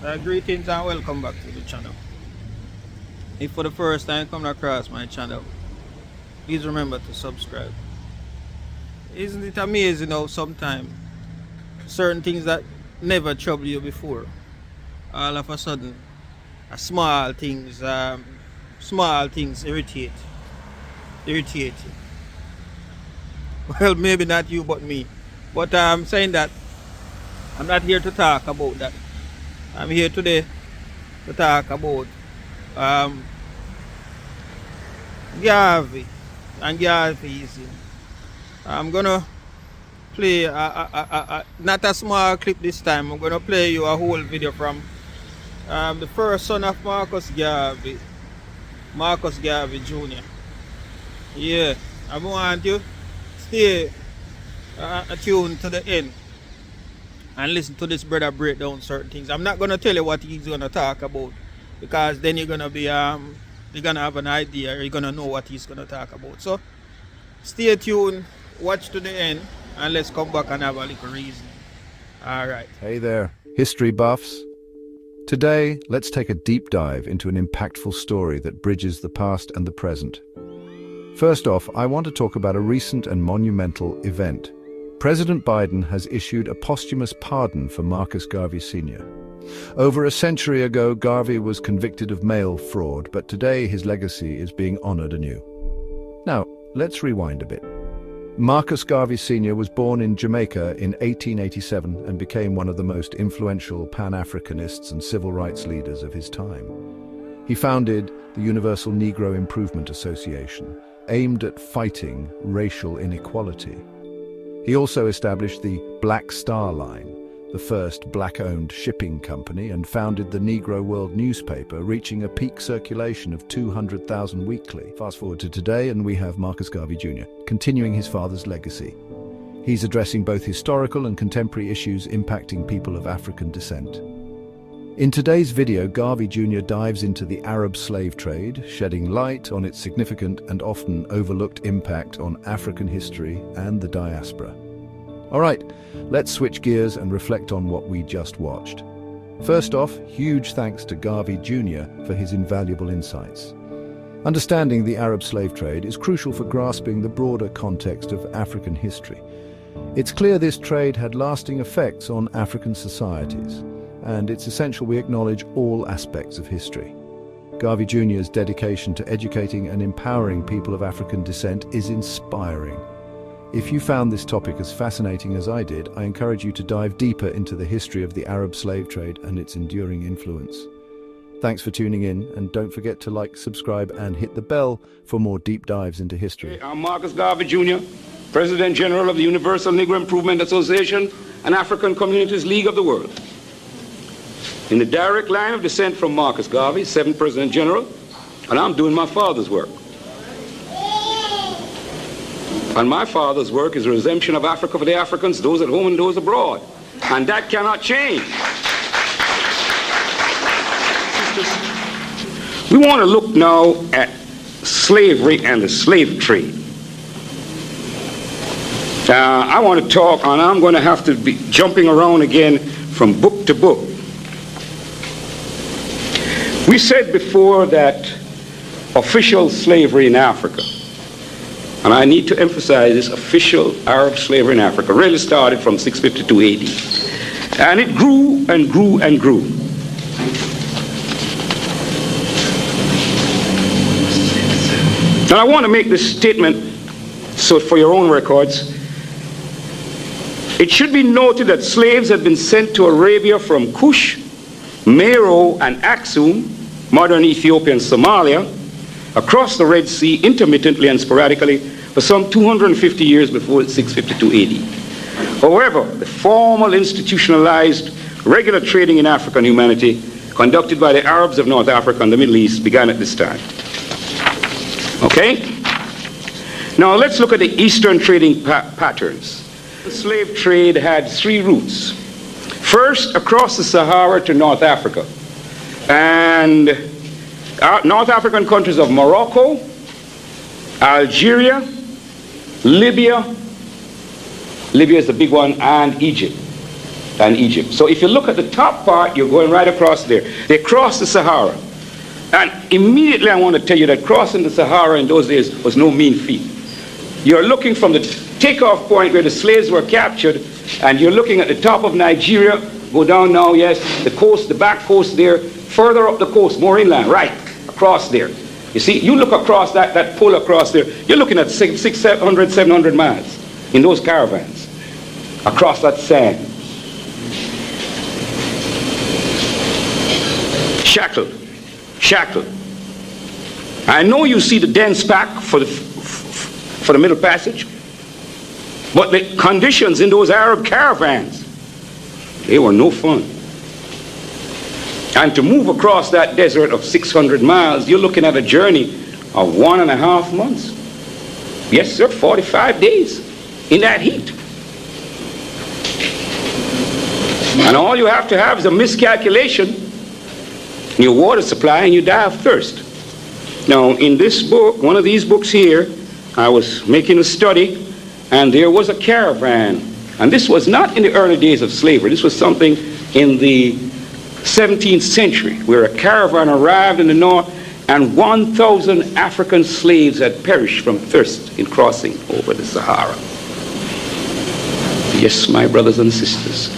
Greetings and welcome back to the channel. If for the first time coming across my channel, please remember to subscribe. Isn't it amazing how sometimes certain things that never trouble you before, all of a sudden, small things irritate you. Well, maybe not you, but me. But I'm saying that I'm not here to talk about that. I'm here today to talk about Garvey and Garveyism. I'm gonna play not a small clip this time. I'm gonna play you a whole video from the first son of Marcus Garvey, Marcus Garvey Jr. Yeah, I want you to stay tuned to the end and listen to this brother break down certain things. I'm not gonna tell you what he's gonna talk about, because then you're gonna be you're gonna have an idea, or you're gonna know what he's gonna talk about. So stay tuned, watch to the end, and let's come back and have a little reason. Alright. Hey there, history buffs. Today, let's take a deep dive into an impactful story that bridges the past and the present. First off, I want to talk about a recent and monumental event. President Biden has issued a posthumous pardon for Marcus Garvey Sr. Over a century ago, Garvey was convicted of mail fraud, but today his legacy is being honored anew. Now, let's rewind a bit. Marcus Garvey Sr. was born in Jamaica in 1887 and became one of the most influential Pan-Africanists and civil rights leaders of his time. He founded the Universal Negro Improvement Association, aimed at fighting racial inequality. He also established the Black Star Line, the first black-owned shipping company, and founded the Negro World newspaper, reaching a peak circulation of 200,000 weekly. Fast forward to today, and we have Marcus Garvey Jr., continuing his father's legacy. He's addressing both historical and contemporary issues impacting people of African descent. In today's video, Garvey Jr. dives into the Arab slave trade, shedding light on its significant and often overlooked impact on African history and the diaspora. All right, let's switch gears and reflect on what we just watched. First off, huge thanks to Garvey Jr. for his invaluable insights. Understanding the Arab slave trade is crucial for grasping the broader context of African history. It's clear this trade had lasting effects on African societies, and it's essential we acknowledge all aspects of history. Garvey Jr.'s dedication to educating and empowering people of African descent is inspiring. If you found this topic as fascinating as I did, I encourage you to dive deeper into the history of the Arab slave trade and its enduring influence. Thanks for tuning in, and don't forget to like, subscribe, and hit the bell for more deep dives into history. I'm Marcus Garvey Jr., President General of the Universal Negro Improvement Association and African Communities League of the World. In the direct line of descent from Marcus Garvey, 7th President General, and I'm doing my father's work. And my father's work is a redemption of Africa for the Africans, those at home and those abroad. And that cannot change. We want to look now at slavery and the slave trade. I want to talk, and I'm going to have to be jumping around again from book to book. We said before that official slavery in Africa, and I need to emphasize this, official Arab slavery in Africa really started from 652 AD. And it grew and grew and grew. And I want to make this statement, so for your own records. It should be noted that slaves had been sent to Arabia from Kush, Meroe, and Aksum, modern Ethiopia and Somalia, across the Red Sea intermittently and sporadically for some 250 years before 652 AD. However, the formal institutionalized regular trading in African humanity conducted by the Arabs of North Africa and the Middle East began at this time. Okay? Now let's look at the Eastern trading patterns. The slave trade had three routes. First, across the Sahara to North Africa. And North African countries of Morocco, Algeria, Libya is the big one, and Egypt. and Egypt. So if you look at the top part, you're going right across there. They crossed the Sahara. And immediately I want to tell you that crossing the Sahara in those days was no mean feat. You're looking from the takeoff point where the slaves were captured, and you're looking at the top of Nigeria, go down now, yes, the coast, the back coast there, further up the coast, more inland, right, across there. You see, you look across that pull across there, you're looking at 700 miles in those caravans, across that sand. Shackled. I know you see the dense pack for the Middle Passage, but the conditions in those Arab caravans, they were no fun. And to move across that desert of 600 miles, you're looking at a journey of 1.5 months. Yes, sir, 45 days in that heat. And all you have to have is a miscalculation in your water supply, and you die of thirst. Now, in this book, one of these books here, I was making a study, and there was a caravan. And this was not in the early days of slavery. This was something in the 17th century, where a caravan arrived in the north, and 1,000 African slaves had perished from thirst in crossing over the Sahara. Yes, my brothers and sisters,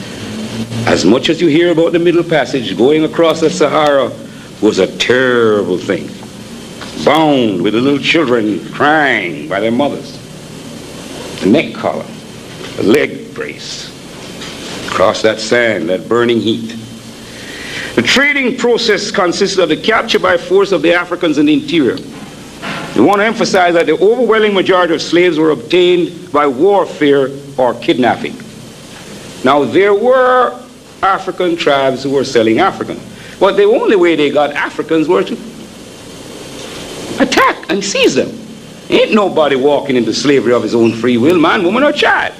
as much as you hear about the Middle Passage, going across the Sahara was a terrible thing. Bound with the little children crying by their mothers. The neck collar, the leg brace, across that sand, that burning heat. The trading process consisted of the capture by force of the Africans in the interior. We want to emphasize that the overwhelming majority of slaves were obtained by warfare or kidnapping. Now, there were African tribes who were selling Africans, but the only way they got Africans were to attack and seize them. Ain't nobody walking into slavery of his own free will, man, woman, or child.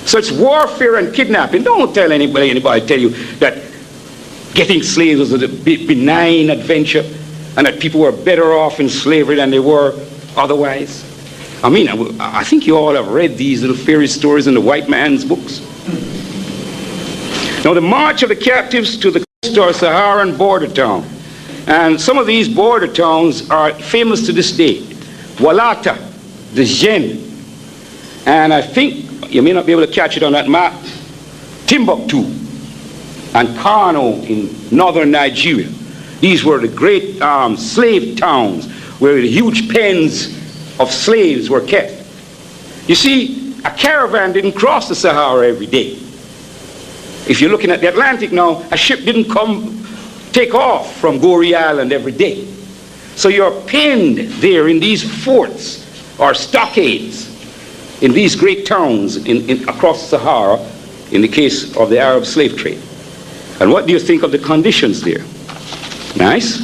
Such warfare and kidnapping, don't tell anybody tell you that getting slaves was a benign adventure and that people were better off in slavery than they were otherwise. I mean, I think you all have read these little fairy stories in the white man's books. Now, the march of the captives to the coast or Saharan border town. And some of these border towns are famous to this day. Walata, the Jen, and I think you may not be able to catch it on that map, Timbuktu and Kano in northern Nigeria. These were the great slave towns where the huge pens of slaves were kept. You see, a caravan didn't cross the Sahara every day. If you're looking at the Atlantic now, a ship didn't take off from Goree Island every day. So you're penned there in these forts or stockades in these great towns across the Sahara in the case of the Arab slave trade. And what do you think of the conditions there? Nice.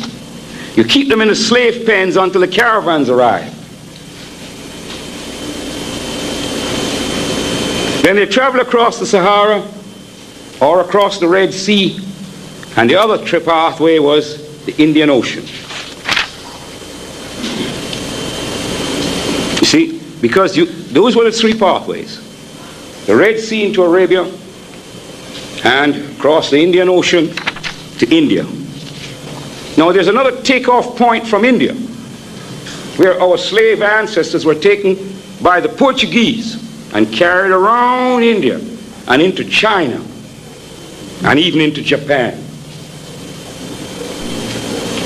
You keep them in the slave pens until the caravans arrive. Then they travel across the Sahara or across the Red Sea, and the other trip pathway was the Indian Ocean. You see, because those were the three pathways. The Red Sea into Arabia, and across the Indian Ocean to India. Now there's another takeoff point from India, where our slave ancestors were taken by the Portuguese and carried around India and into China and even into Japan.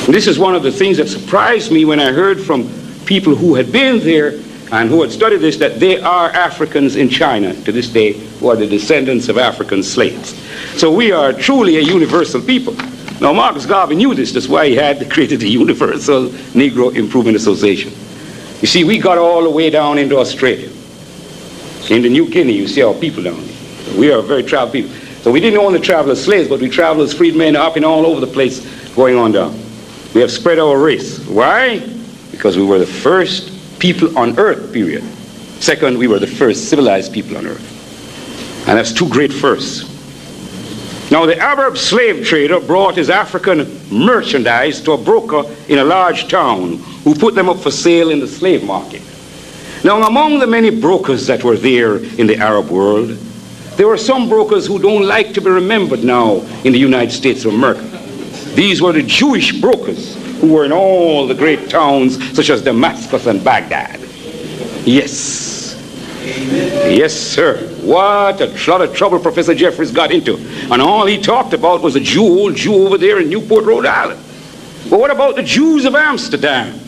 And this is one of the things that surprised me when I heard from people who had been there and who had studied this, that they are Africans in China to this day who are the descendants of African slaves. So we are truly a universal people. Now Marcus Garvey knew this, that's why he had created the Universal Negro Improvement Association. You see, we got all the way down into Australia. In the New Guinea, you see our people down there. We are very traveled people. So we didn't only travel as slaves, but we traveled as freedmen up and all over the place going on down. We have spread our race. Why? Because we were the first people on earth, period. Second, we were the first civilized people on earth. And that's two great firsts. Now, the Arab slave trader brought his African merchandise to a broker in a large town who put them up for sale in the slave market. Now, among the many brokers that were there in the Arab world There were some brokers who don't like to be remembered now in the United States of America. These were the Jewish brokers who were in all the great towns such as Damascus and Baghdad. Yes. Amen. Yes, sir. What a lot of trouble Professor Jeffries got into. And all he talked about was a old Jew over there in Newport, Rhode Island. But what about the Jews of Amsterdam?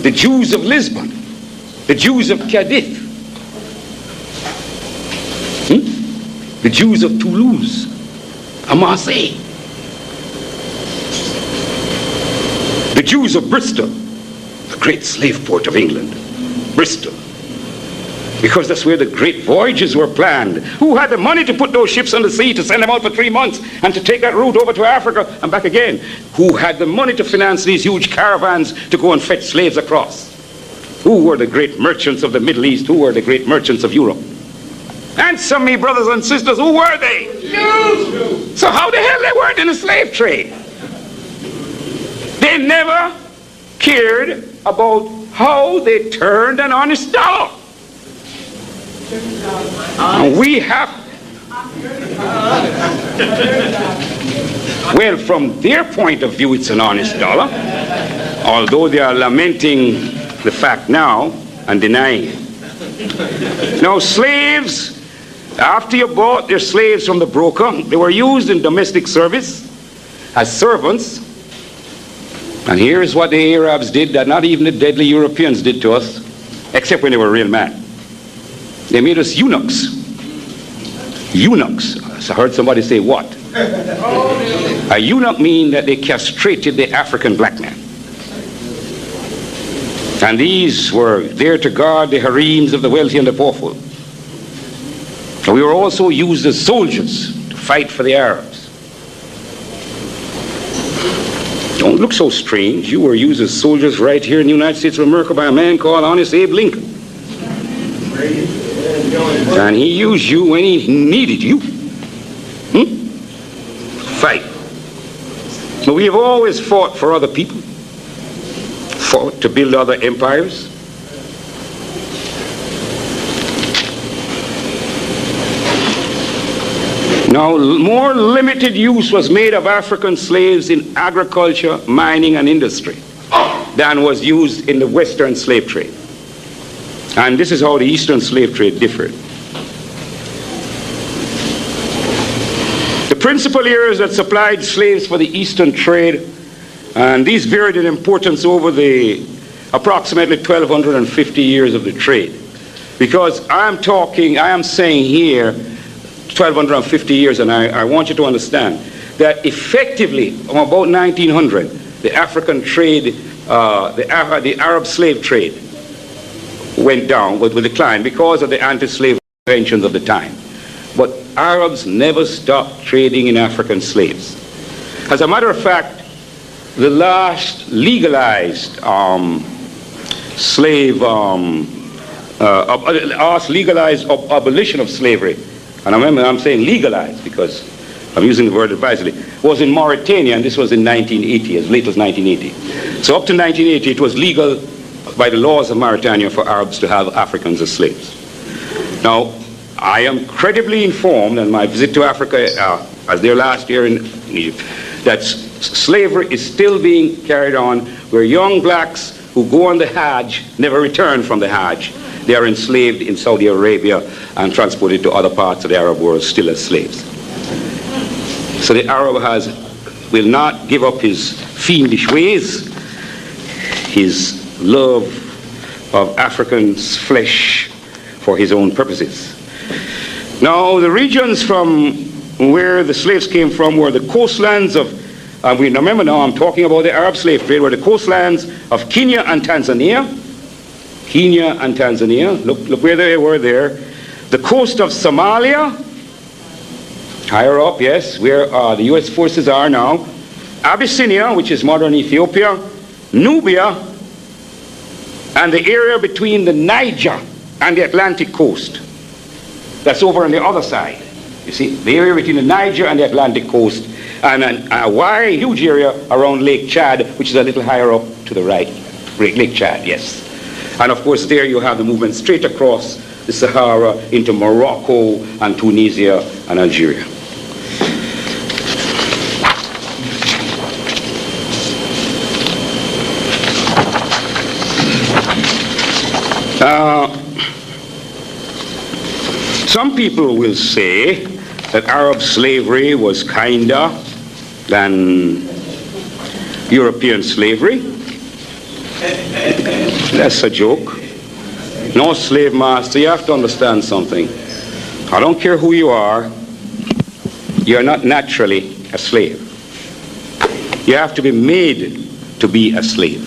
The Jews of Lisbon? The Jews of Cadiz? The Jews of Toulouse and Marseille? The Jews of Bristol, the great slave port of England, Bristol. Because that's where the great voyages were planned. Who had the money to put those ships on the sea to send them out for 3 months and to take that route over to Africa and back again? Who had the money to finance these huge caravans to go and fetch slaves across? Who were the great merchants of the Middle East? Who were the great merchants of Europe? Answer me, brothers and sisters, who were they? Jews! So how the hell they weren't in the slave trade? They never cared about how they turned an honest dollar. And we have... Well, from their point of view, it's an honest dollar, although they are lamenting the fact now and denying it. Now, slaves, after you bought their slaves from the broker, they were used in domestic service as servants. And here's what the Arabs did that not even the deadly Europeans did to us, except when they were real men. They made us eunuchs. Eunuchs. So I heard somebody say what? A eunuch means that they castrated the African black man. And these were there to guard the harems of the wealthy and the powerful. And we were also used as soldiers to fight for the Arabs. Don't look so strange. You were used as soldiers right here in the United States of America by a man called Honest Abe Lincoln. And he used you when he needed you. Fight. But we have always fought for other people. Fought to build other empires. Now, more limited use was made of African slaves in agriculture, mining, and industry than was used in the Western slave trade. And this is how the Eastern slave trade differed. The principal areas that supplied slaves for the Eastern trade, and these varied in importance over the approximately 1,250 years of the trade. Because I am saying here 1,250 years, and I want you to understand that effectively, from about 1900, the African trade, the Arab slave trade went down, would decline because of the anti-slave conventions of the time. But Arabs never stopped trading in African slaves. As a matter of fact, the last legalized legalized abolition of slavery, and I remember I'm saying legalized because I'm using the word advisedly, was in Mauritania, and this was in 1980, as late as 1980. So up to 1980, it was legal by the laws of Mauritania for Arabs to have Africans as slaves. Now, I am credibly informed, and my visit to Africa, as there last year in Egypt, that slavery is still being carried on, where young blacks who go on the Hajj never return from the Hajj. They are enslaved in Saudi Arabia and transported to other parts of the Arab world still as slaves. So the Arab will not give up his fiendish ways, his love of Africans' flesh for his own purposes. Now, the regions from where the slaves came from were the coastlands of, remember now I'm talking about the Arab slave trade, were the coastlands of Kenya and Tanzania. Kenya and Tanzania, look where they were there. The coast of Somalia, higher up, yes, where the US forces are now. Abyssinia, which is modern Ethiopia. Nubia, and the area between the Niger and the Atlantic coast. That's over on the other side. You see, the area between the Niger and the Atlantic coast, and a wide, huge area around Lake Chad, which is a little higher up to the right. Lake Chad, yes. And of course there you have the movement straight across the Sahara into Morocco and Tunisia and Algeria. Some people will say that Arab slavery was kinder than European slavery. That's a joke. No slave master, you have to understand something. I don't care who you are, you're not naturally a slave. You have to be made to be a slave.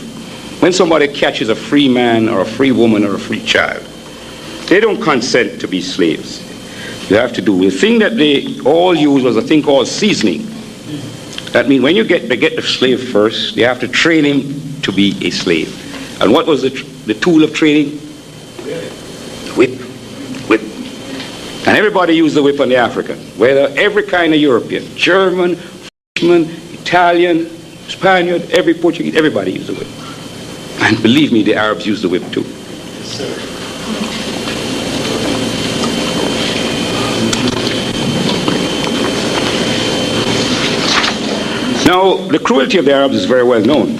When somebody catches a free man or a free woman or a free child, they don't consent to be slaves. You have to do. The thing that they all use was a thing called seasoning. That means when they get the slave first, they have to train him to be a slave. And what was the tool of training? Whip. Whip. And everybody used the whip on the African. Whether every kind of European, German, Frenchman, Italian, Spaniard, every Portuguese, everybody used the whip. And believe me, the Arabs used the whip too. Yes, sir. Now, the cruelty of the Arabs is very well known.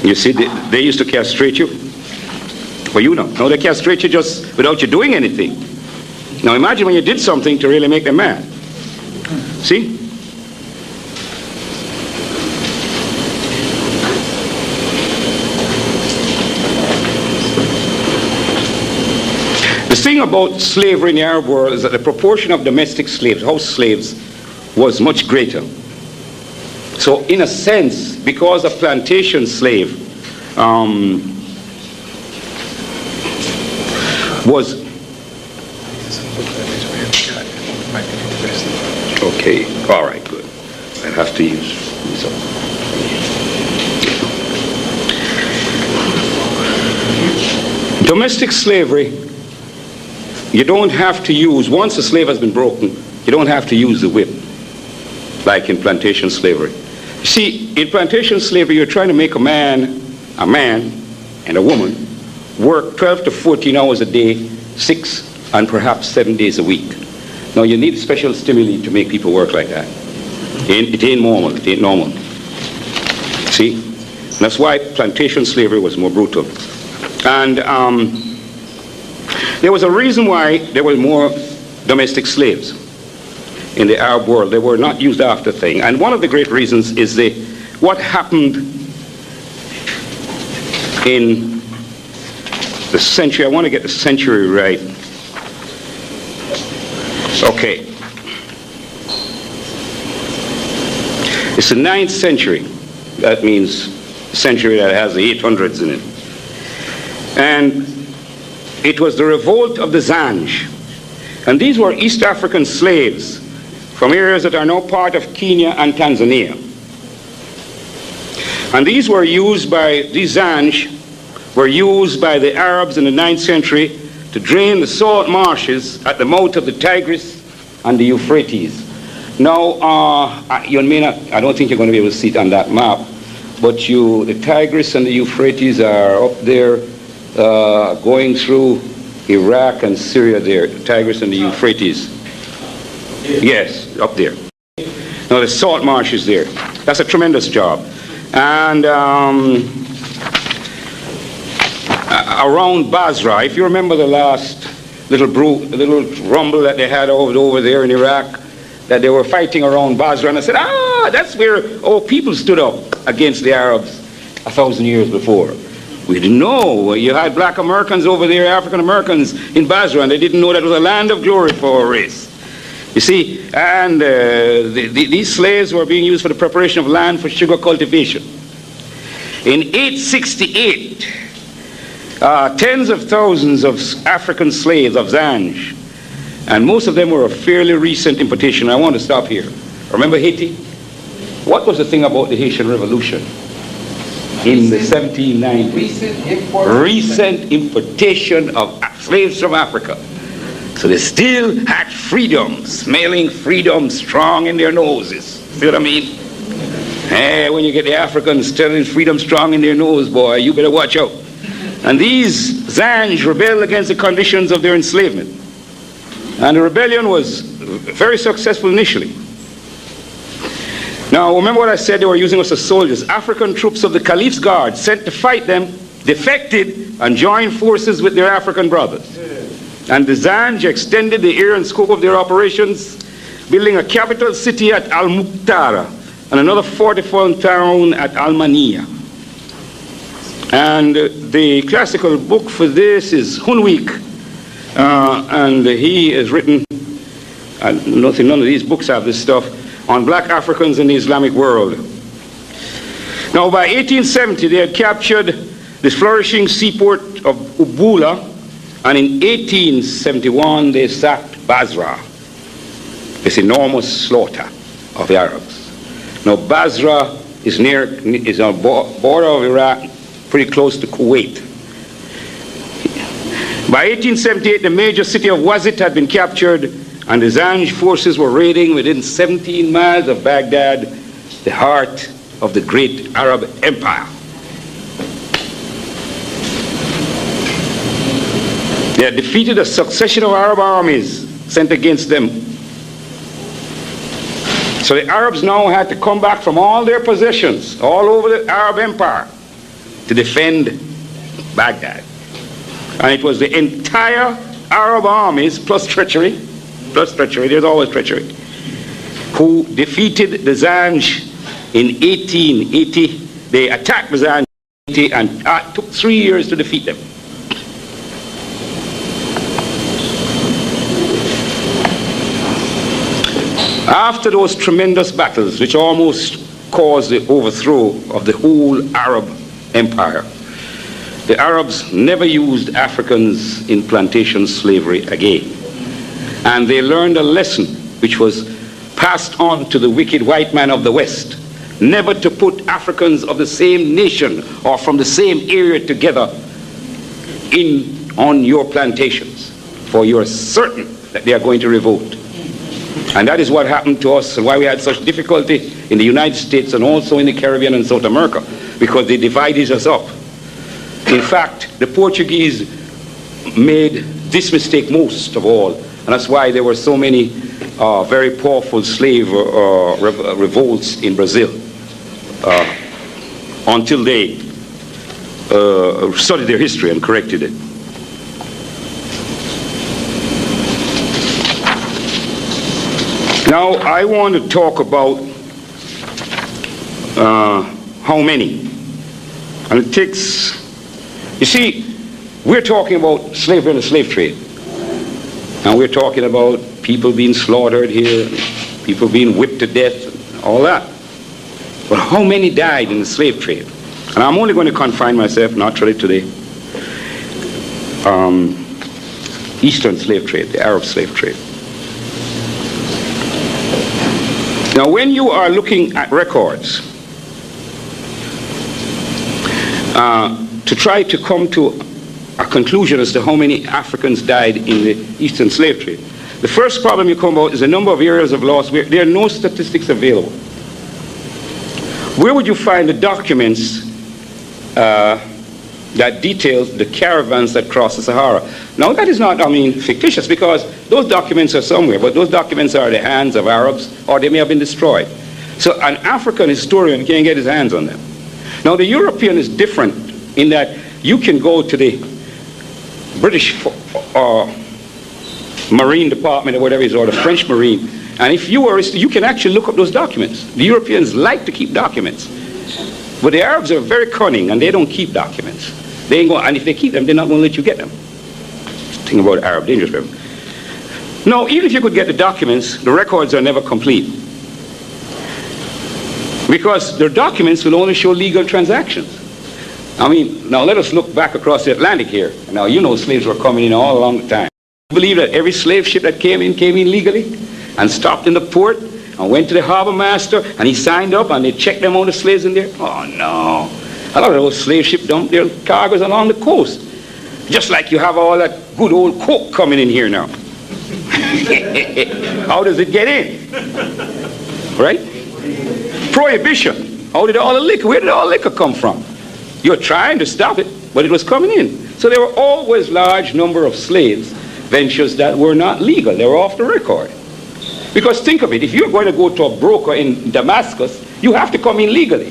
You see, they used to castrate you. Well, you know. Now they castrate you just without you doing anything. Now imagine when you did something to really make them mad. See? The thing about slavery in the Arab world is that the proportion of domestic slaves, house slaves, was much greater. So in a sense, because a plantation slave was... Okay, all right, good. I'll have to use these up. Domestic slavery, you don't have to use, once a slave has been broken, you don't have to use the whip, like in plantation slavery. You see, in plantation slavery, you're trying to make a man and a woman work 12 to 14 hours a day, 6 and perhaps 7 days a week. Now, you need special stimuli to make people work like that. It ain't normal. It ain't normal. See? And that's why plantation slavery was more brutal. And there was a reason why there were more domestic slaves in the Arab world. They were not used after thing. And one of the great reasons is what happened in the century. I want to get the century right. Okay. It's the 9th century. That means a century that has the 800s in it. And it was the revolt of the Zanj. And these were East African slaves from areas that are now part of Kenya and Tanzania. And these Zanj were used by the Arabs in the 9th century to drain the salt marshes at the mouth of the Tigris and the Euphrates. Now, you may not, I don't think you're going to be able to see it on that map, but the Tigris and the Euphrates are up there going through Iraq and Syria there, the Tigris and the Euphrates. Yes, up there. Now the salt marsh is there. That's a tremendous job. And around Basra, if you remember the last little rumble that they had over there in Iraq, that they were fighting around Basra, and I said, that's where people stood up against the Arabs 1,000 years before. We didn't know. You had black Americans over there, African Americans in Basra, and they didn't know that it was a land of glory for a race. You see, and these slaves were being used for the preparation of land for sugar cultivation. In 868, tens of thousands of African slaves of Zanj, and most of them were a fairly recent importation. I want to stop here. Remember Haiti? What was the thing about the Haitian Revolution in the 1790s? Recent importation of slaves from Africa. So they still had freedom, smelling freedom strong in their noses. See what I mean? Hey, when you get the Africans telling freedom strong in their nose, boy, you better watch out. And these Zanj rebelled against the conditions of their enslavement. And the rebellion was very successful initially. Now, remember what I said, they were using us as soldiers. African troops of the Caliph's Guard sent to fight them defected and joined forces with their African brothers. And the Zanj extended the area and scope of their operations, building a capital city at Al-Muqtara and another fortified town at Al-Maniya. And the classical book for this is Hunwick, and he has written, none of these books have this stuff, on black Africans in the Islamic world. Now, by 1870, they had captured this flourishing seaport of Ubula, and in 1871, they sacked Basra, this enormous slaughter of the Arabs. Now, Basra is on the border of Iraq, pretty close to Kuwait. By 1878, the major city of Wazit had been captured, and the Zanj forces were raiding within 17 miles of Baghdad, the heart of the great Arab Empire. They had defeated a succession of Arab armies sent against them. So the Arabs now had to come back from all their possessions all over the Arab Empire to defend Baghdad. And it was the entire Arab armies, plus treachery, there's always treachery, who defeated the Zanj in 1880. They attacked the Zanj in 1880 and it took 3 years to defeat them. After those tremendous battles, which almost caused the overthrow of the whole Arab Empire, the Arabs never used Africans in plantation slavery again. And they learned a lesson which was passed on to the wicked white man of the West, never to put Africans of the same nation or from the same area together on your plantations, for you are certain that they are going to revolt. And that is what happened to us, and why we had such difficulty in the United States and also in the Caribbean and South America, because they divided us up. In fact, the Portuguese made this mistake most of all, and that's why there were so many very powerful slave revolts in Brazil until they studied their history and corrected it. Now, I want to talk about how many. And it takes, you see, we're talking about slavery and the slave trade. And we're talking about people being slaughtered here, people being whipped to death, and all that. But how many died in the slave trade? And I'm only going to confine myself, naturally, to the Eastern slave trade, the Arab slave trade. Now, when you are looking at records to try to come to a conclusion as to how many Africans died in the Eastern slave trade, the first problem you come about is the number of areas of loss where there are no statistics available. Where would you find the documents that details the caravans that cross the Sahara? Now, that is not, fictitious, because those documents are somewhere, but those documents are in the hands of Arabs, or they may have been destroyed. So an African historian can't get his hands on them. Now, the European is different in that you can go to the British Marine Department or whatever it is, or the French Marine, and if you can actually look up those documents. The Europeans like to keep documents. But the Arabs are very cunning, and they don't keep documents. They ain't going, and if they keep them, they're not going to let you get them. Think about Arab, dangerous people. No, even if you could get the documents, the records are never complete. Because their documents will only show legal transactions. Now let us look back across the Atlantic here. Now, you know slaves were coming in all along the time. You believe that every slave ship that came in legally and stopped in the port and went to the harbor master and he signed up and they checked the amount of slaves in there? Oh, no. A lot of those slave ships dumped their cargoes along the coast. Just like you have all that good old coke coming in here now. How does it get in? Right? Prohibition. How did all the liquor, where did all liquor come from? You're trying to stop it. but it was coming in. So there were always large number of slaves ventures that were not legal. They were off the record. Because think of it, if you're going to go to a broker in Damascus, you have to come in legally.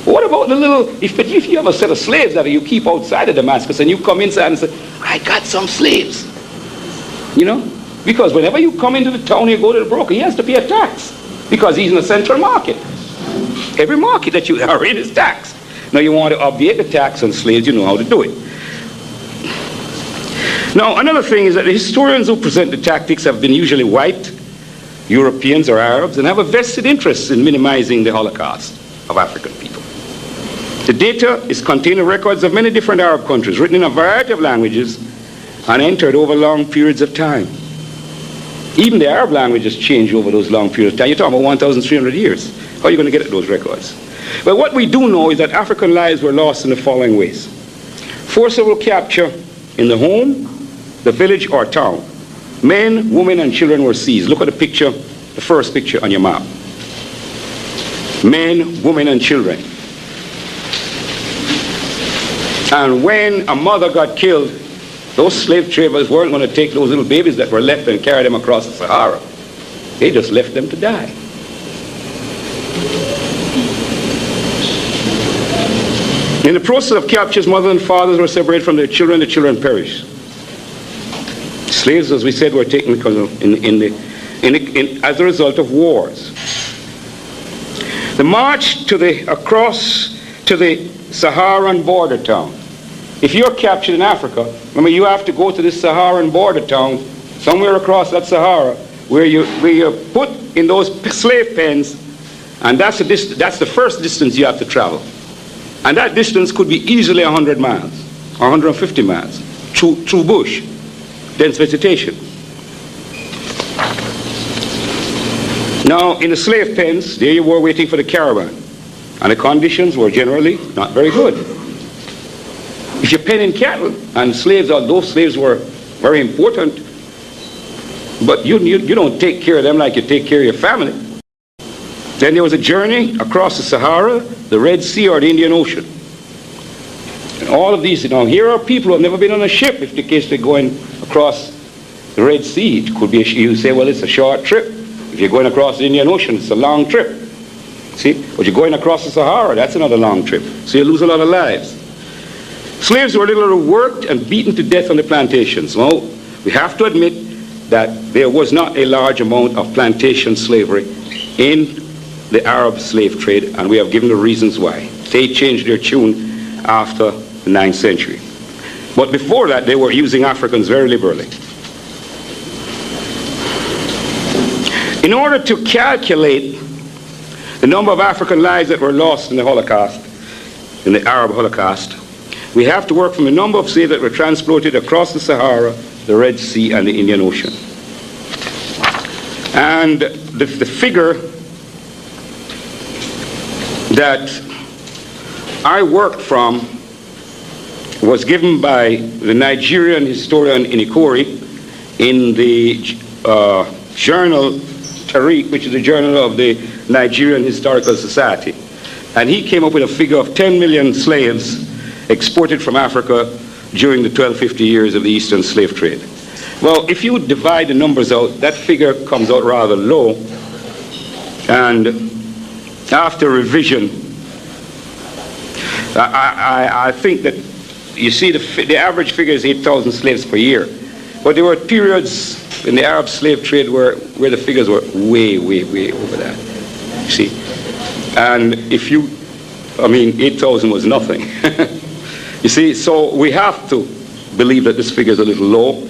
What about the little, if you have a set of slaves that you keep outside of Damascus and you come inside and say, I got some slaves, you know? Because whenever you come into the town, you go to the broker, he has to pay a tax because he's in a central market. Every market that you are in is taxed. Now you want to obviate the tax on slaves, you know how to do it. Now another thing is that the historians who present the tactics have been usually white, Europeans or Arabs, and have a vested interest in minimizing the Holocaust of African people. The data is contained in records of many different Arab countries, written in a variety of languages and entered over long periods of time. Even the Arab languages change over those long periods of time. You're talking about 1,300 years. How are you going to get at those records? Well, what we do know is that African lives were lost in the following ways. Forcible capture in the home, the village or town. Men, women, and children were seized. Look at the picture, the first picture on your map. Men, women, and children. And when a mother got killed, those slave traders weren't going to take those little babies that were left and carry them across the Sahara. They just left them to die. In the process of captures, mothers and fathers were separated from their children, the children perished. Slaves, as we said, were taken because of, as a result of wars. The march across to the Saharan border town. If you're captured in Africa, remember you have to go to this Saharan border town, somewhere across that Sahara, where you're put in those slave pens, and that's the first distance you have to travel. And that distance could be easily 100 miles, or 150 miles, through bush, dense vegetation. Now, in the slave pens, there you were waiting for the caravan, and the conditions were generally not very good. If you're penning cattle, and slaves, those slaves were very important, but you don't take care of them like you take care of your family. Then there was a journey across the Sahara, the Red Sea, or the Indian Ocean. And all of these, here are people who have never been on a ship if the case they're going across the Red Sea. It could be, you say, well, it's a short trip. If you're going across the Indian Ocean, it's a long trip. See? But you're going across the Sahara, that's another long trip. So you lose a lot of lives. Slaves were literally worked and beaten to death on the plantations. Well, we have to admit that there was not a large amount of plantation slavery in the Arab slave trade, and we have given the reasons why. They changed their tune after the 9th century. But before that, they were using Africans very liberally. In order to calculate the number of African lives that were lost in the Holocaust, in the Arab Holocaust, we have to work from the number of slaves that were transported across the Sahara, the Red Sea, and the Indian Ocean. And the figure that I worked from was given by the Nigerian historian Inikori in the journal Tariq, which is the journal of the Nigerian Historical Society. And he came up with a figure of 10 million slaves exported from Africa during the 1250 years of the Eastern slave trade. Well, if you divide the numbers out, that figure comes out rather low. And after revision, I think that, you see, the average figure is 8,000 slaves per year. But there were periods in the Arab slave trade where the figures were way, way, way over that. You see? And 8,000 was nothing. You see, so we have to believe that this figure is a little low.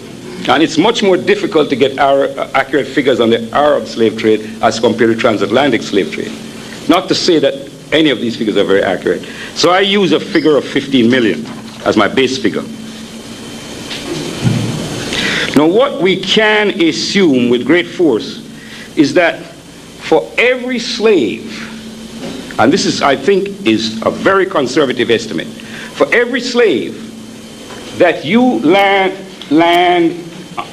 And it's much more difficult to get accurate figures on the Arab slave trade as compared to transatlantic slave trade. Not to say that any of these figures are very accurate. So I use a figure of 15 million as my base figure. Now what we can assume with great force is that for every slave, and this is, I think, is a very conservative estimate, for every slave that you land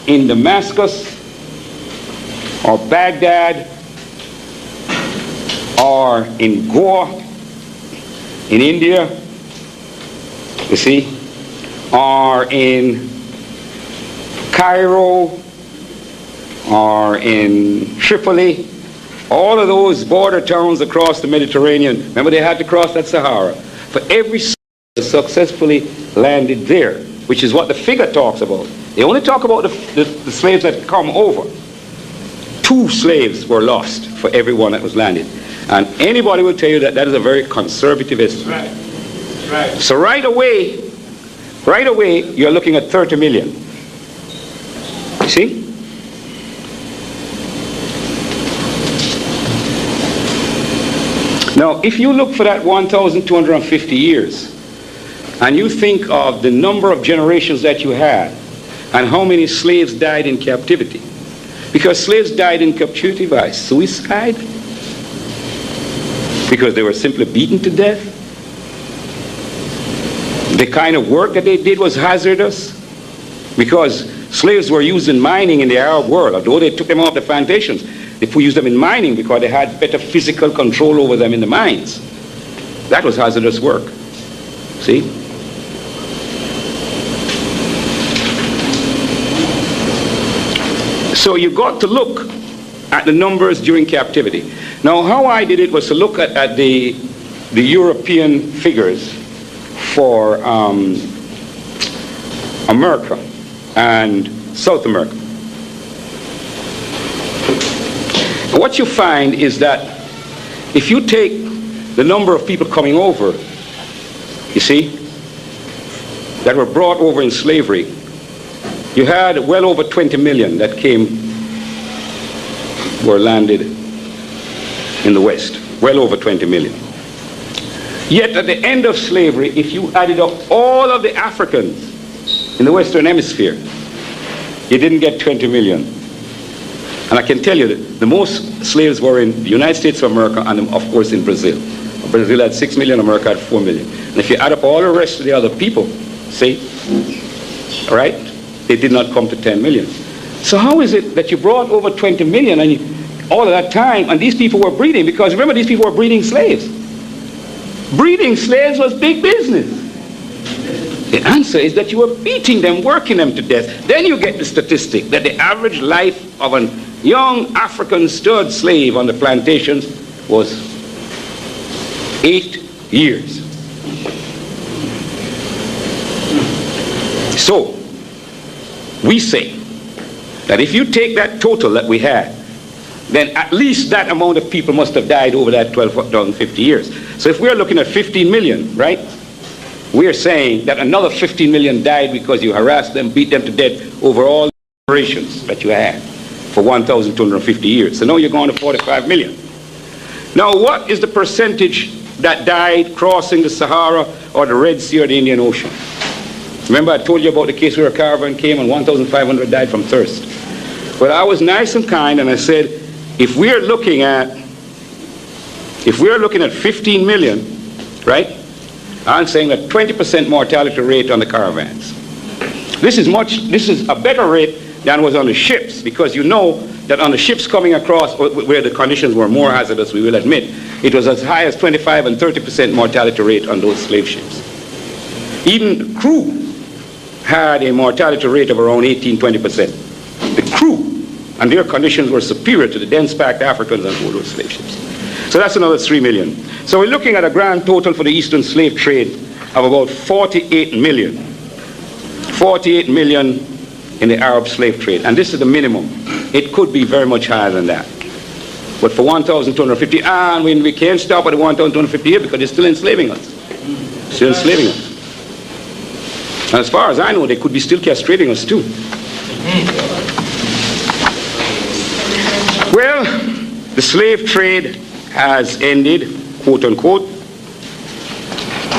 in Damascus or Baghdad or in Goa in India you see, or in Cairo, or in Tripoli, all of those border towns across the Mediterranean. Remember, they had to cross that Sahara. For every slave successfully landed there, which is what the figure talks about. They only talk about the slaves that come over. 2 slaves were lost for every one that was landed. And anybody will tell you that that is a very conservative estimate. Right. So right away, you're looking at 30 million. You see? Now, if you look for that 1,250 years, and you think of the number of generations that you had, and how many slaves died in captivity, because slaves died in captivity by suicide, because they were simply beaten to death, the kind of work that they did was hazardous, because slaves were used in mining in the Arab world. Although they took them off the plantations, they used them in mining because they had better physical control over them in the mines. That was hazardous work. See? So you got to look at the numbers during captivity. Now, how I did it was to look at the European figures for America and South America. And what you find is that if you take the number of people coming over, you see, that were brought over in slavery, you had well over 20 million that were landed in the West. Well over 20 million. Yet at the end of slavery, if you added up all of the Africans in the Western Hemisphere, you didn't get 20 million. And I can tell you that the most slaves were in the United States of America and, of course, in Brazil. Brazil had 6 million, America had 4 million. And if you add up all the rest of the other people, see, all right, they did not come to 10 million. So how is it that you brought over 20 million and all of that time, and these people were breeding? Because remember, these people were breeding slaves. Breeding slaves was big business. The answer is that you were beating them, working them to death. Then you get the statistic that the average life of a young African stud slave on the plantations was 8 years. So, we say that if you take that total that we had, then at least that amount of people must have died over that 12,050 years. So if we're looking at 15 million, right, we're saying that another 15 million died because you harassed them, beat them to death over all the generations that you had for 1,250 years. So now you're going to 45 million. Now what is the percentage that died crossing the Sahara or the Red Sea or the Indian Ocean? Remember I told you about the case where a caravan came and 1,500 died from thirst. But I was nice and kind and I said, if we're looking at 15 million, right, I'm saying that 20% mortality rate on the caravans. This is a better rate than was on the ships, because you know that on the ships coming across where the conditions were more hazardous, we will admit, it was as high as 25 and 30% mortality rate on those slave ships. Even the crew had a mortality rate of around 18-20%. The crew and their conditions were superior to the dense-packed Africans on board those slave ships. So that's another 3 million. So we're looking at a grand total for the Eastern slave trade of about 48 million. 48 million in the Arab slave trade. And this is the minimum. It could be very much higher than that. But for 1,250, and we can't stop at the 1,250 here because they're still enslaving us. Still enslaving us. And as far as I know, they could be still castrating us too. Well, the slave trade has ended, quote unquote,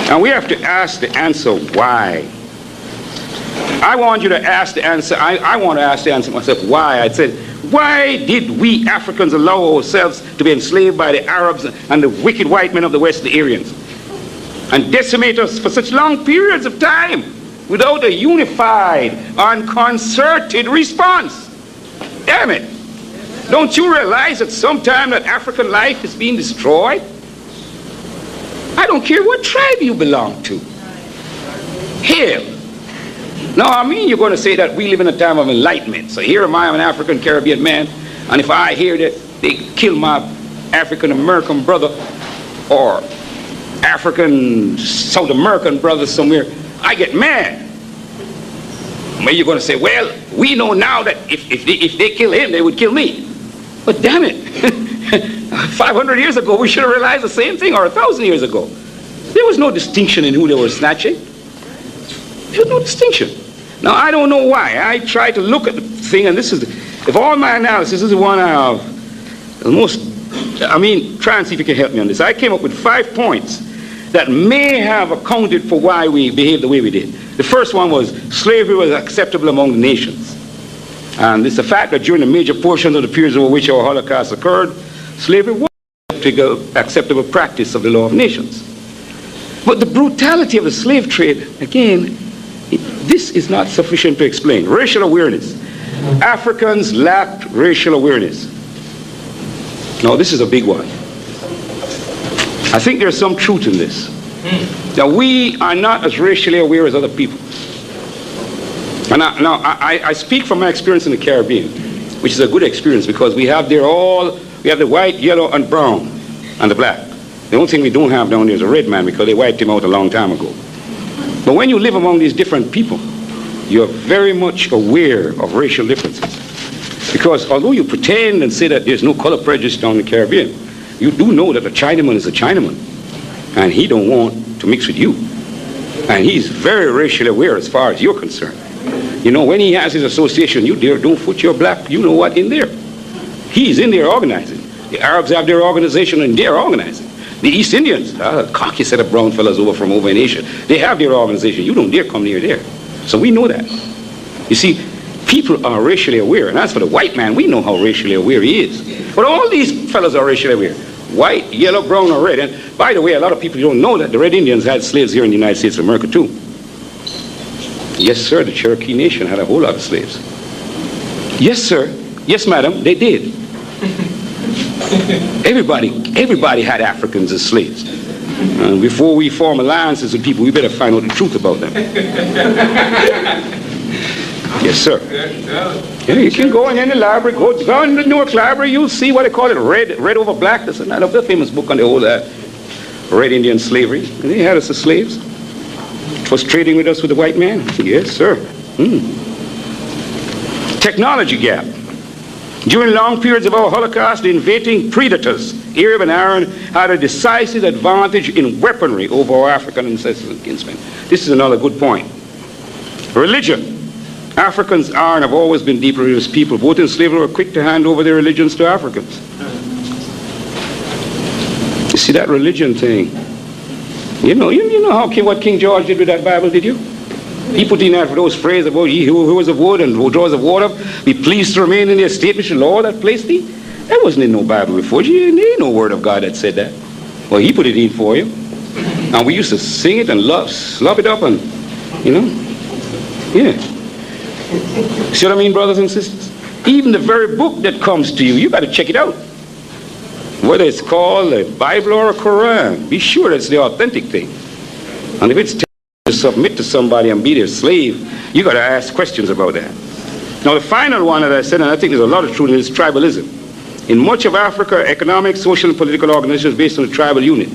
and we have to ask the answer why. I want you to ask the answer, I want to ask the answer myself, why? I said, why did we Africans allow ourselves to be enslaved by the Arabs and the wicked white men of the West, the Aryans, and decimate us for such long periods of time without a unified and concerted response? Damn it. Don't you realize that sometime that African life is being destroyed? I don't care what tribe you belong to. Hell. Now, I mean, you're going to say that we live in a time of enlightenment. So here am I, I'm an African Caribbean man, and if I hear that they kill my African American brother or African South American brother somewhere, I get mad. Maybe you're going to say, well, we know now that if they kill him, they would kill me. But damn it, 500 years ago, we should have realized the same thing, or 1,000 years ago. There was no distinction in who they were snatching. There was no distinction. Now, I don't know why. I tried to look at the thing, and this is, of all my analysis, this is the one I have the most, I mean, try and see if you can help me on this. I came up with 5 points that may have accounted for why we behaved the way we did. The first one was slavery was acceptable among the nations. And it's the fact that during the major portions of the periods over which our Holocaust occurred, slavery was an acceptable practice of the law of nations. But the brutality of the slave trade, again, this is not sufficient to explain. Racial awareness. Africans lacked racial awareness. Now, this is a big one. I think there's some truth in this. Now, we are not as racially aware as other people. And I speak from my experience in the Caribbean, which is a good experience because we have there we have the white, yellow, and brown, and the black. The only thing we don't have down there is a red man because they wiped him out a long time ago. But when you live among these different people, you're very much aware of racial differences. Because although you pretend and say that there's no color prejudice down in the Caribbean, you do know that a Chinaman is a Chinaman, and he don't want to mix with you. And he's very racially aware as far as you're concerned. You know, when he has his association, you dare don't put your black, you know what, in there. He's in there organizing. The Arabs have their organization and they're organizing. The East Indians, a cocky set of brown fellas from over in Asia, they have their organization. You don't dare come near there. So we know that. You see, people are racially aware. And as for the white man, we know how racially aware he is. But all these fellas are racially aware. White, yellow, brown, or red. And by the way, a lot of people don't know that the Red Indians had slaves here in the United States of America too. Yes, sir, the Cherokee Nation had a whole lot of slaves. Yes, sir. Yes, madam, they did. Everybody had Africans as slaves. And before we form alliances with people, we better find out the truth about them. Yes, sir. Yeah, you can go in the library, go in the Newark Library, you'll see what they call it, red over black. That's another famous book on the whole Red Indian slavery. And they had us as slaves. Was trading with us with the white man? Yes, sir. Technology gap. During long periods of our Holocaust, the invading predators, Arab and Aryan, had a decisive advantage in weaponry over our African ancestors and kinsmen. This is another good point. Religion. Africans are and have always been deep religious people. Both in slavery were quick to hand over their religions to Africans. You see that religion thing? You know what King George did with that Bible, did you? He put in there for those phrases about he who is of wood and who draws of water, be pleased to remain in the estate which the Lord hath placed thee. That wasn't in no Bible before. There ain't no word of God that said that. Well, he put it in for you. And we used to sing it and slop it up and, yeah. See what I mean, brothers and sisters? Even the very book that comes to you, you got to check it out. Whether it's called a Bible or a Quran, be sure it's the authentic thing. And if it's to submit to somebody and be their slave, you got to ask questions about that. Now, the final one that I said, and I think there's a lot of truth in it, is tribalism. In much of Africa, economic, social, and political organizations based on the tribal unit.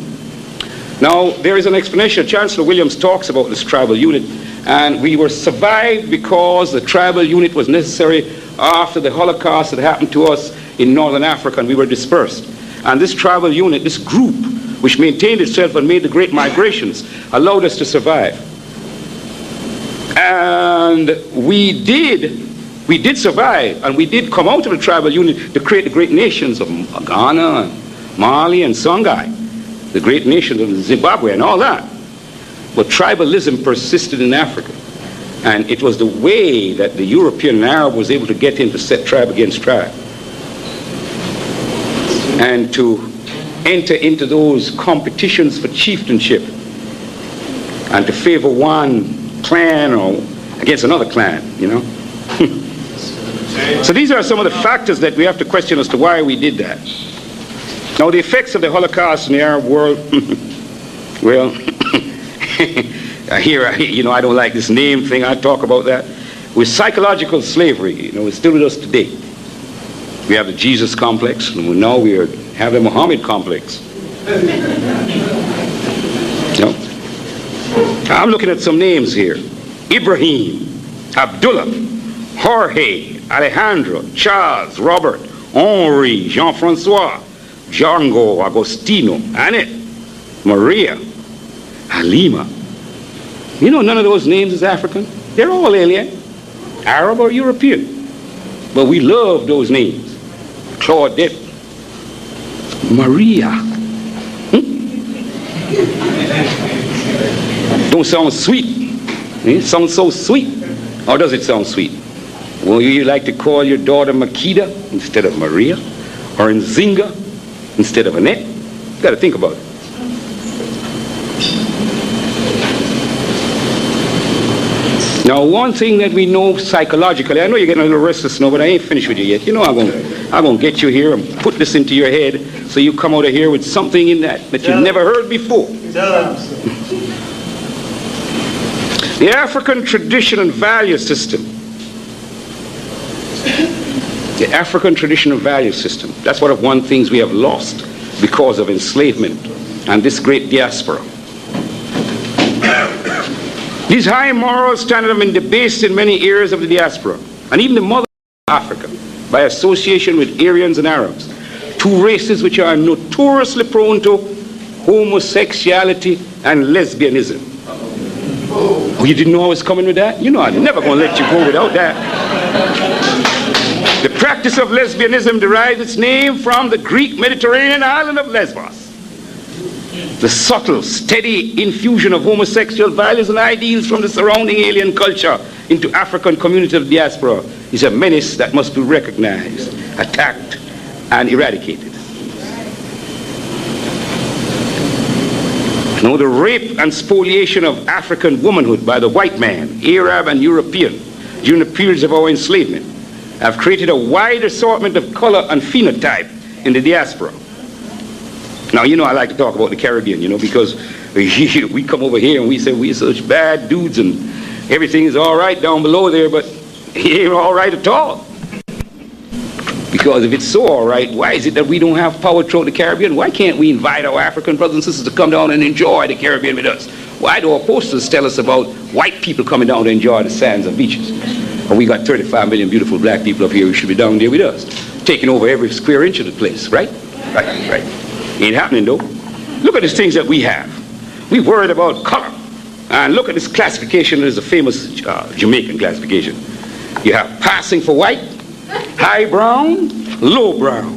Now, there is an explanation. Chancellor Williams talks about this tribal unit, and we were survived because the tribal unit was necessary after the Holocaust that happened to us in Northern Africa, and we were dispersed. And this tribal unit, this group, which maintained itself and made the great migrations, allowed us to survive. And we did survive, and we did come out of the tribal unit to create the great nations of Ghana, Mali, and Songhai, the great nations of Zimbabwe and all that. But tribalism persisted in Africa, and it was the way that the European and Arab was able to get in to set tribe against tribe, and to enter into those competitions for chieftainship, and to favor one clan or against another clan, So these are some of the factors that we have to question as to why we did that. Now, the effects of the Holocaust in the Arab world, well, I don't like this name thing. I talk about that. With psychological slavery, it's still with us today. We have the Jesus complex, and now we have the Muhammad complex. I'm looking at some names here. Ibrahim, Abdullah, Jorge, Alejandro, Charles, Robert, Henri, Jean-Francois, Django, Agostino, Annette, Maria, Halima. None of those names is African. They're all alien, Arab or European. But we love those names. Claudette, Maria. Don't sound sweet. It sounds so sweet. Or does it sound sweet? Well, you like to call your daughter Makeda instead of Maria? Or Nzinga instead of Annette? You got to think about it. Now, one thing that we know psychologically, I know you're getting a little restless now, but I ain't finished with you yet. I'm going to get you here and put this into your head so you come out of here with something in that you never heard before. The African tradition and value system. The African tradition and value system. That's one of the things we have lost because of enslavement and this great diaspora. These high moral standards have been debased in many areas of the diaspora, and even the mother of Africa, by association with Aryans and Arabs, two races which are notoriously prone to homosexuality and lesbianism. Oh, you didn't know I was coming with that? I'm never going to let you go without that. The practice of lesbianism derives its name from the Greek Mediterranean island of Lesbos. The subtle, steady infusion of homosexual values and ideals from the surrounding alien culture into African communities of diaspora is a menace that must be recognized, attacked, and eradicated. Now, the rape and spoliation of African womanhood by the white man, Arab and European, during the periods of our enslavement, have created a wide assortment of color and phenotype in the diaspora. Now, I like to talk about the Caribbean, because we come over here and we say we're such bad dudes and everything is all right down below there, but it ain't all right at all. Because if it's so all right, why is it that we don't have power throughout the Caribbean? Why can't we invite our African brothers and sisters to come down and enjoy the Caribbean with us? Why do our posters tell us about white people coming down to enjoy the sands and beaches? And we got 35 million beautiful black people up here who should be down there with us, taking over every square inch of the place, right? Right. Ain't happening though. Look at these things that we have. We worried about color. And look at this classification. There's a famous Jamaican classification. You have passing for white, high brown, low brown,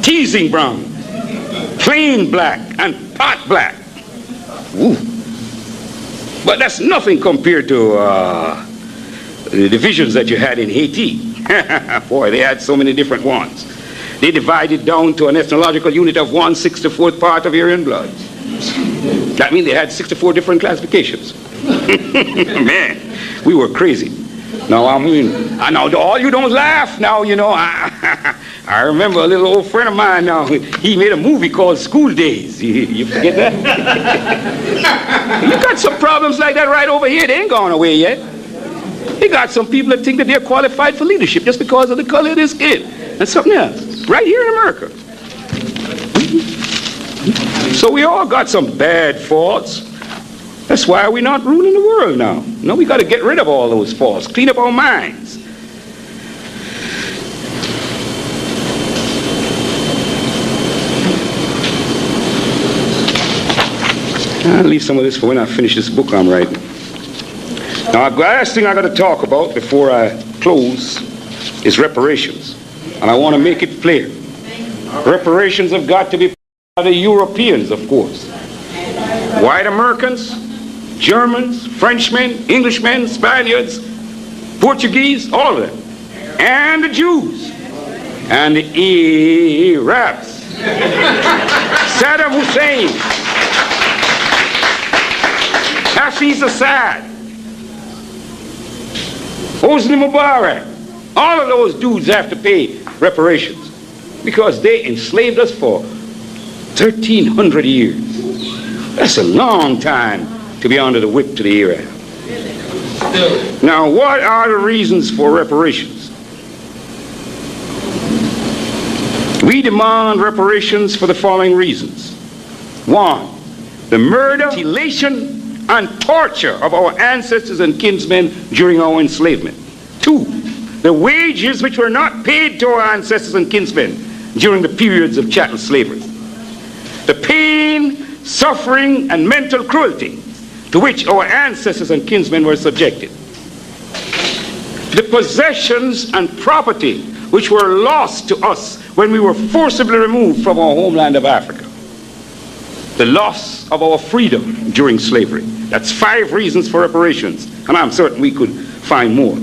teasing brown, plain black, and pot black. Ooh. But that's nothing compared to the divisions that you had in Haiti. Boy, they had so many different ones. They divided down to an ethnological unit of 1/64th part of Aryan blood. That means they had 64 different classifications. Man, we were crazy. Now, now all you don't laugh now, I remember a little old friend of mine now, he made a movie called School Days. You forget that? You got some problems like that right over here. They ain't gone away yet. You got some people that think that they're qualified for leadership just because of the color of their skin. And something else. Right here in America. So we all got some bad faults. That's why we're not ruling the world now. No, we got to get rid of all those faults. Clean up our minds. I'll leave some of this for when I finish this book I'm writing. Now, the last thing I got to talk about before I close is reparations. And I want to make it clear. Reparations have got to be by the Europeans, of course. White Americans, Germans, Frenchmen, Englishmen, Spaniards, Portuguese, all of them. And the Jews. And the Arabs. Saddam Hussein. Hafiz Assad. Hosni Mubarak. All of those dudes have to pay reparations because they enslaved us for 1,300 years. That's a long time to to be under the whip to the Arab. Now, what are the reasons for reparations? We demand reparations for the following reasons. One, the murder, mutilation, and torture of our ancestors and kinsmen during our enslavement. Two, the wages which were not paid to our ancestors and kinsmen during the periods of chattel slavery. The pain, suffering, and mental cruelty to which our ancestors and kinsmen were subjected. The possessions and property which were lost to us when we were forcibly removed from our homeland of Africa. The loss of our freedom during slavery. That's 5 reasons for reparations, and I'm certain we could find more.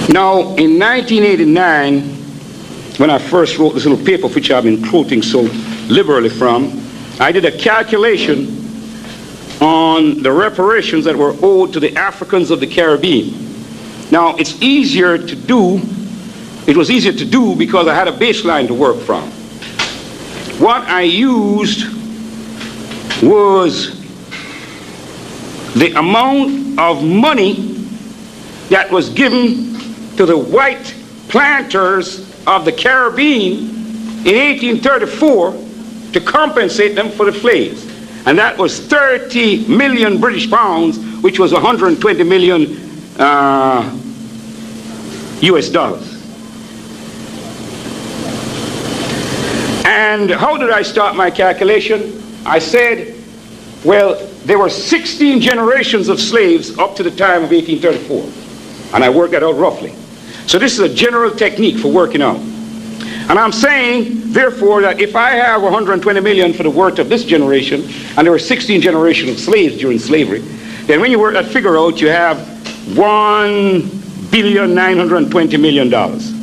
Now, in 1989, when I first wrote this little paper, which I've been quoting so liberally from, I did a calculation on the reparations that were owed to the Africans of the Caribbean. Now, it was easier to do because I had a baseline to work from. What I used was the amount of money that was given to the white planters of the Caribbean in 1834 to compensate them for the slaves. And that was 30 million British pounds, which was 120 million US dollars. And how did I start my calculation? I said, well, there were 16 generations of slaves up to the time of 1834. And I worked that out roughly. So this is a general technique for working out. And I'm saying, therefore, that if I have 120 million for the worth of this generation, and there were 16 generations of slaves during slavery, then when you work that figure out, you have $1,920,000,000.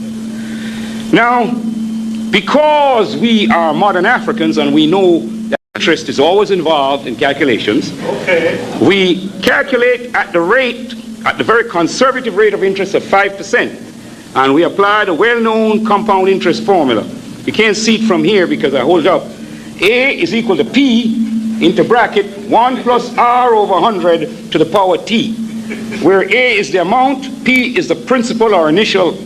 Now, because we are modern Africans and we know that interest is always involved in calculations, we calculate at the very conservative rate of interest of 5%. And we apply the well-known compound interest formula. You can't see it from here because I hold it up. A is equal to P into bracket 1 plus R over 100 to the power T, where A is the amount, P is the principal or initial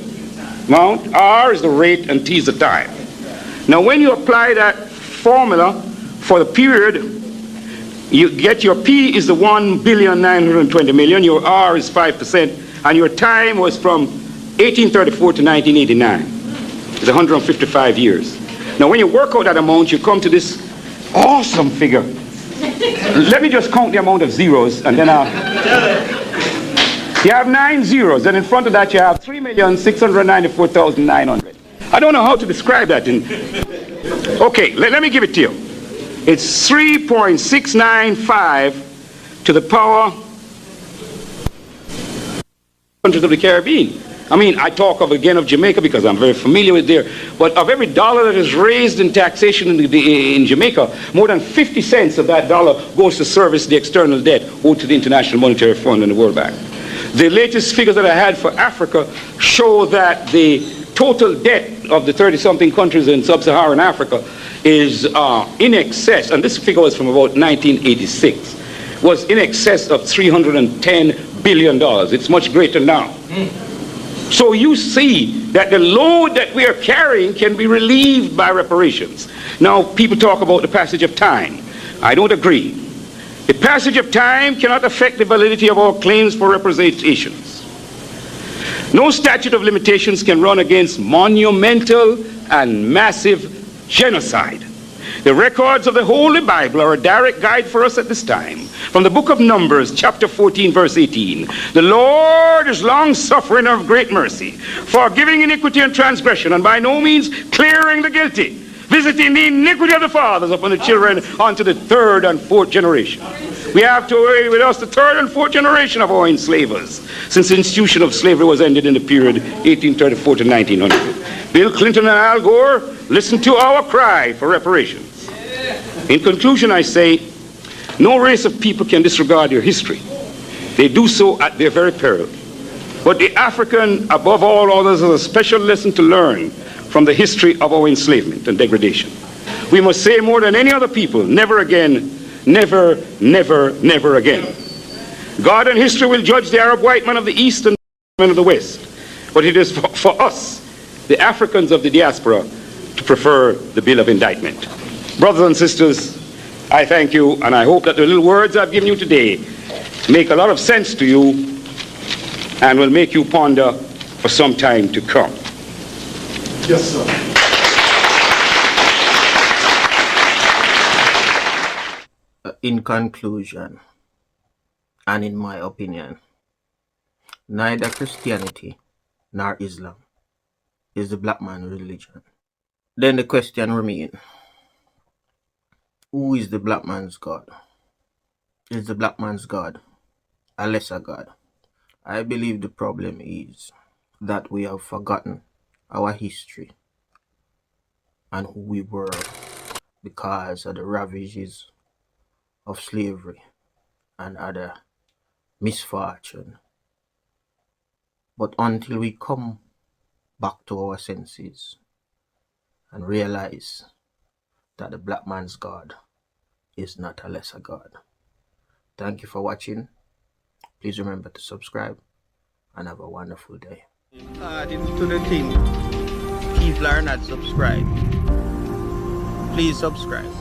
amount, R is the rate, and T is the time. Now when you apply that formula for the period, you get your P is the 1,920,000,000, your R is 5%, and your time was from 1834 to 1989. It's 155 years. Now when you work out that amount, you come to this awesome figure. Let me just count the amount of zeros, and then you have 9 zeros, and in front of that you have 3,694,900. I don't know how to describe that. Okay, let me give it to you. It's 3.695 to the power countries of the Caribbean. I mean, I talk again of Jamaica because I'm very familiar with there, but of every dollar that is raised in taxation in Jamaica, more than 50 cents of that dollar goes to service the external debt owed to the International Monetary Fund and the World Bank. The latest figures that I had for Africa show that the total debt of the 30-something countries in sub-Saharan Africa is in excess, and this figure was from about 1986, was in excess of $310 billion. It's much greater now. So you see that the load that we are carrying can be relieved by reparations. Now, people talk about the passage of time. I don't agree. The passage of time cannot affect the validity of our claims for reparations. No statute of limitations can run against monumental and massive genocide. The records of the Holy Bible are a direct guide for us at this time. From the book of Numbers, chapter 14, verse 18. The Lord is long-suffering and of great mercy, forgiving iniquity and transgression, and by no means clearing the guilty, visiting the iniquity of the fathers upon the children unto the 3rd and 4th generation. We have to away with us the 3rd and 4th generation of our enslavers, since the institution of slavery was ended in the period 1834 to 1900. Bill Clinton and Al Gore, listen to our cry for reparations. In conclusion, I say, no race of people can disregard their history. They do so at their very peril. But the African, above all others, has a special lesson to learn from the history of our enslavement and degradation. We must say more than any other people, never again, never, never, never again. God and history will judge the Arab white man of the East and the man of the West. But it is for us, the Africans of the diaspora, to prefer the bill of indictment. Brothers and sisters, I thank you, and I hope that the little words I've given you today make a lot of sense to you and will make you ponder for some time to come. Yes, sir. In conclusion, and in my opinion, neither Christianity nor Islam is the black man's religion. Then the question remains, who is the black man's God? Is the black man's God a lesser God? I believe the problem is that we have forgotten our history and who we were because of the ravages of slavery and other misfortune. But until we come back to our senses and realize that the black man's God is not a lesser God. Thank you for watching. Please remember to subscribe and have a wonderful day. Into the thing, people are not subscribed. Please subscribe.